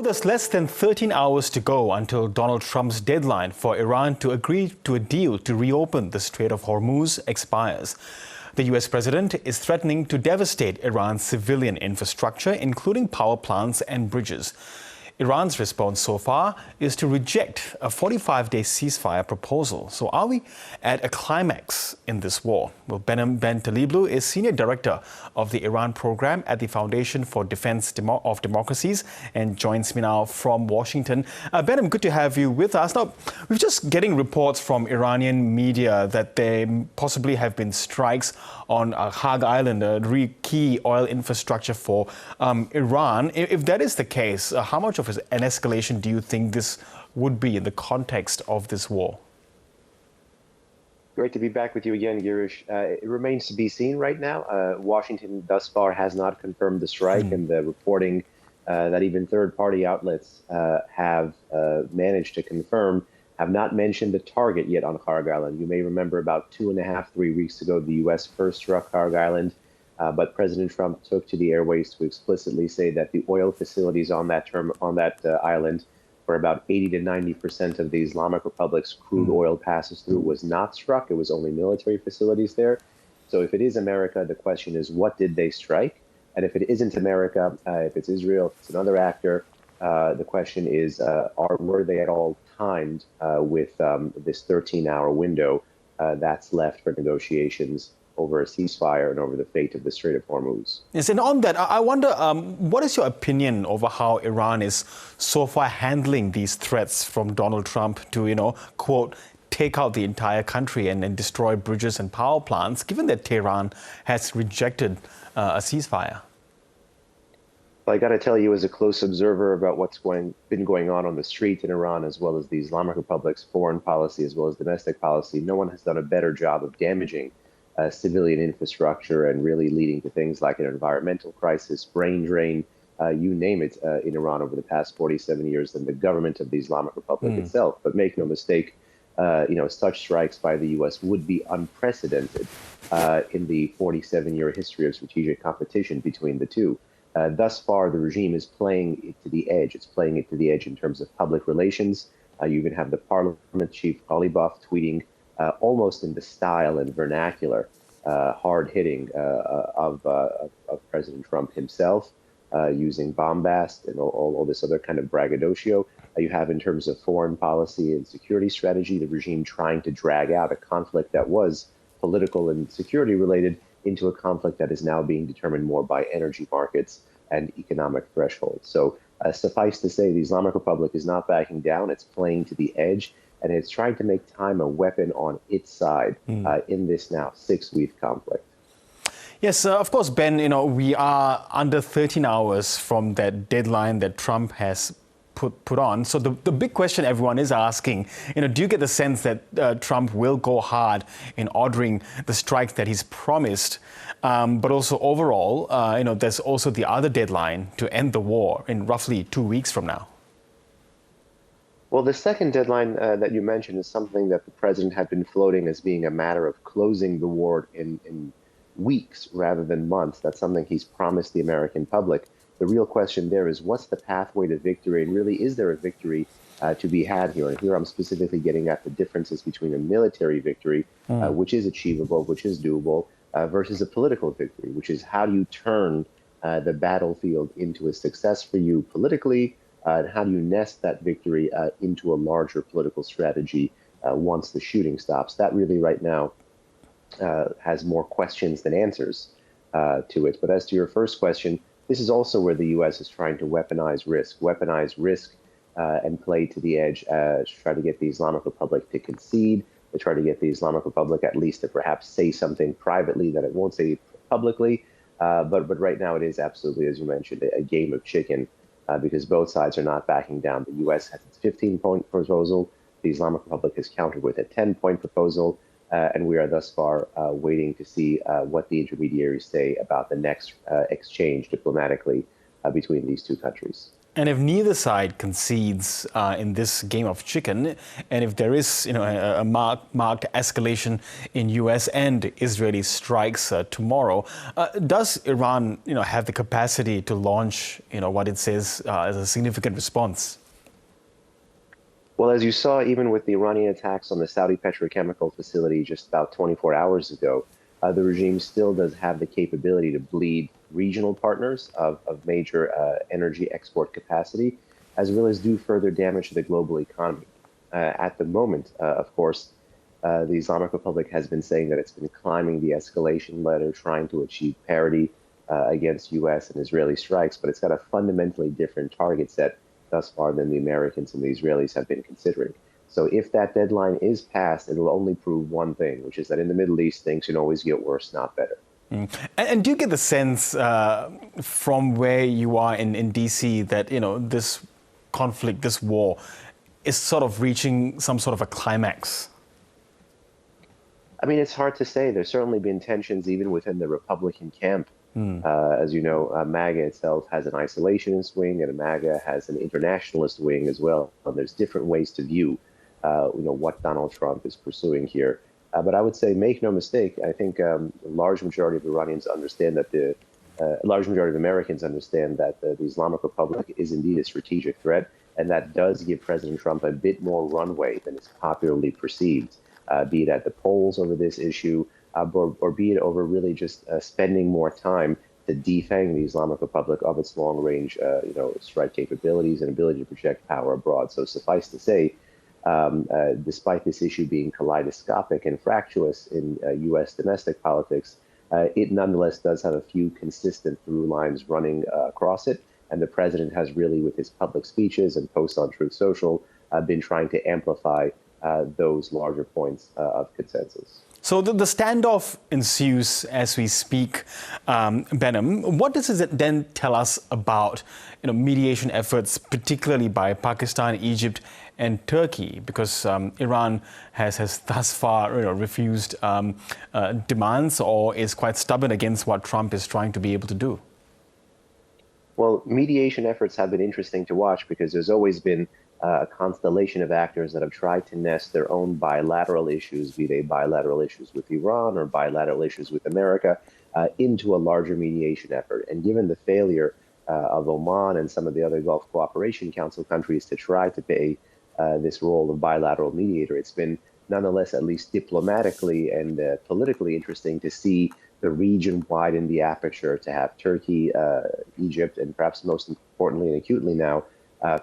there's less than 13 hours to go until Donald Trump's deadline for Iran to agree to a deal to reopen the Strait of Hormuz expires. The US president is threatening to devastate Iran's civilian infrastructure, including power plants and bridges. Iran's response so far is to reject a 45-day ceasefire proposal. So are we at a climax in this war? Well, Behnam Ben Taleblu is Senior Director of the Iran Program at the Foundation for Defense of Democracies and joins me now from Washington. Behnam, good to have you with us. Now, we're just getting reports from Iranian media that there possibly have been strikes on Hag Island, a really key oil infrastructure for Iran. If that is the case, how much of an escalation do you think this would be in the context of this war? Great to be back with you again, Girish. It remains to be seen right now. Washington thus far has not confirmed the strike, and the reporting that even third-party outlets have managed to confirm have not mentioned the target yet on Hag Island. You may remember about 2.5, 3 weeks ago, the U.S. first struck Hag Island, but President Trump took to the airways to explicitly say that the oil facilities on that island, where about 80 to 90% of the Islamic Republic's crude oil passes through, was not struck. It was only military facilities there. So if it is America, the question is, what did they strike? And if it isn't America, if it's Israel, if it's another actor, the question is, were they at all timed with this 13-hour window that's left for negotiations over a ceasefire and over the fate of the Strait of Hormuz? Yes, and on that, I wonder, what is your opinion over how Iran is so far handling these threats from Donald Trump to, quote, take out the entire country and destroy bridges and power plants, given that Tehran has rejected a ceasefire? Well, I got to tell you, as a close observer about what's been going on the street in Iran, as well as the Islamic Republic's foreign policy, as well as domestic policy, no one has done a better job of damaging civilian infrastructure and really leading to things like an environmental crisis, brain drain, you name it, in Iran over the past 47 years than the government of the Islamic Republic itself. But make no mistake, such strikes by the U.S. would be unprecedented in the 47-year history of strategic competition between the two. Thus far, the regime is playing it to the edge. It's playing it to the edge in terms of public relations. You even have the parliament chief, Ghalibaf, tweeting almost in the style and vernacular, hard-hitting of President Trump himself, using bombast and all this other kind of braggadocio. You have, in terms of foreign policy and security strategy, the regime trying to drag out a conflict that was political and security-related into a conflict that is now being determined more by energy markets and economic thresholds. So suffice to say, the Islamic Republic is not backing down. It's playing to the edge, and it's trying to make time a weapon on its side in this now 6-week conflict. Yes, of course, Ben, we are under 13 hours from that deadline that Trump has put on. So the big question everyone is asking, do you get the sense that Trump will go hard in ordering the strikes that he's promised? But also overall, there's also the other deadline to end the war in roughly 2 weeks from now. Well, the second deadline that you mentioned is something that the president had been floating as being a matter of closing the war in weeks rather than months. That's something he's promised the American public. The real question there is, what's the pathway to victory? And really, is there a victory to be had here? And here I'm specifically getting at the differences between a military victory, which is achievable, which is doable, versus a political victory, which is how do you turn the battlefield into a success for you politically, and how do you nest that victory into a larger political strategy once the shooting stops? That really right now has more questions than answers to it. But as to your first question, this is also where the U.S. is trying to weaponize risk and play to the edge to try to get the Islamic Republic to concede, to try to get the Islamic Republic at least to perhaps say something privately that it won't say publicly. But right now it is absolutely, as you mentioned, a game of chicken because both sides are not backing down. The U.S. has its 15-point proposal. The Islamic Republic has countered with a 10-point proposal. And we are thus far waiting to see what the intermediaries say about the next exchange diplomatically between these two countries. And if neither side concedes in this game of chicken, and if there is, a marked escalation in U.S. and Israeli strikes tomorrow, does Iran, have the capacity to launch, what it says as a significant response? Well, as you saw, even with the Iranian attacks on the Saudi petrochemical facility just about 24 hours ago, the regime still does have the capability to bleed regional partners of major energy export capacity, as well as do further damage to the global economy. At the moment, of course, the Islamic Republic has been saying that it's been climbing the escalation ladder, trying to achieve parity against U.S. and Israeli strikes, but it's got a fundamentally different target set thus far than the Americans and the Israelis have been considering. So if that deadline is passed, it'll only prove one thing, which is that in the Middle East, things can always get worse, not better. And do you get the sense from where you are in D.C. that, this conflict, this war, is sort of reaching some sort of a climax? I mean, it's hard to say. There's certainly been tensions even within the Republican camp. As you know, MAGA itself has an isolationist wing, and MAGA has an internationalist wing as well. And there's different ways to view, what Donald Trump is pursuing here. But I would say, make no mistake, I think a large majority of Iranians understand that a large majority of Americans understand that the Islamic Republic is indeed a strategic threat, and that does give President Trump a bit more runway than is popularly perceived, be it at the polls over this issue, or be it over really just spending more time to defang the Islamic Republic of its long-range, strike capabilities and ability to project power abroad. So suffice to say, despite this issue being kaleidoscopic and fractious in U.S. domestic politics, it nonetheless does have a few consistent through lines running across it. And the president has really, with his public speeches and posts on Truth Social, been trying to amplify those larger points of consensus. So the standoff ensues as we speak, Behnam. What does it then tell us about mediation efforts, particularly by Pakistan, Egypt, and Turkey? Because Iran has thus far refused demands or is quite stubborn against what Trump is trying to be able to do. Well, mediation efforts have been interesting to watch because there's always been a constellation of actors that have tried to nest their own bilateral issues, be they bilateral issues with Iran or bilateral issues with America, into a larger mediation effort. And given the failure of Oman and some of the other Gulf Cooperation Council countries to try to play this role of bilateral mediator, it's been nonetheless, at least diplomatically and politically interesting to see the region widen the aperture, to have Turkey, Egypt, and perhaps most importantly and acutely now,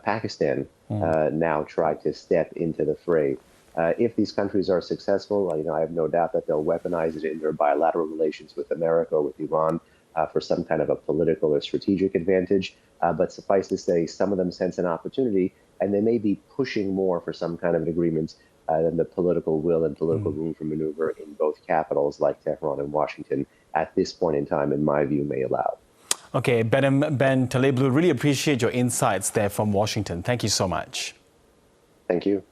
Pakistan now try to step into the fray. If these countries are successful, I have no doubt that they'll weaponize it in their bilateral relations with America or with Iran for some kind of a political or strategic advantage. But suffice to say, some of them sense an opportunity, and they may be pushing more for some kind of an agreement than the political will and political room for maneuver in both capitals like Tehran and Washington at this point in time, in my view, may allow. Okay, Behnam Ben Taleblu, really appreciate your insights there from Washington. Thank you so much. Thank you.